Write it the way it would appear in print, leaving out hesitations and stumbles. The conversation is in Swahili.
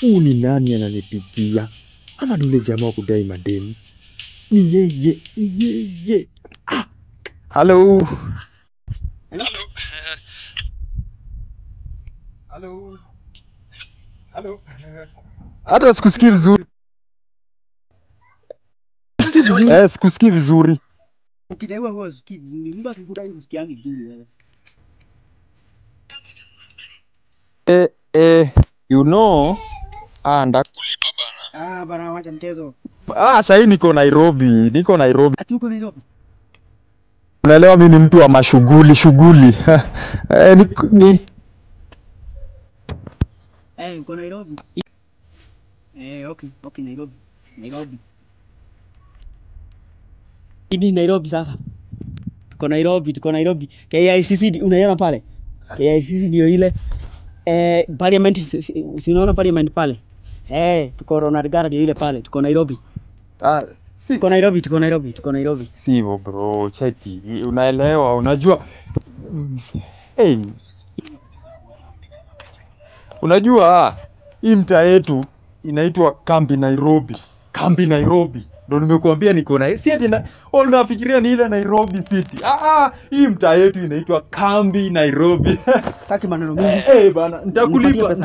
Huyu ni nani ananipigia? Ama yule jamaa kudai madeni? Ni yeye. Ah. Hello. Hello. Hata sikusikii vizuri. Sikusikii vizuri. Ukidaiwa huwa usikii vizuri. Mtu akikudai usikiangi vizuri. You know, ndakulipa bana. Bana wacha mchezo. Sasa hii niko Nairobi. Ati uko Nairobi? Unaelewa mimi ni mtu wa mashughuli. Uko Nairobi? Okay, Nairobi. Ini Nairobi sasa. Tuko Nairobi. KICC unaiona pale? KICC ndio ile. Parliament, unaona parliament pale? Tuko Ronald Garden ile pale. Tuko Nairobi. Tuko Nairobi. Si hivyo bro, cheki. Unaelewa, unajua. Unajua hii mtaa yetu inaitwa Kambi Nairobi. Ndio nimekuambia niko na. Si ati unafikiria ni ile Nairobi City. Hii mtaa yetu inaitwa Kambi Nairobi. Sitaki maneno mengi. Bana, nitakulipa.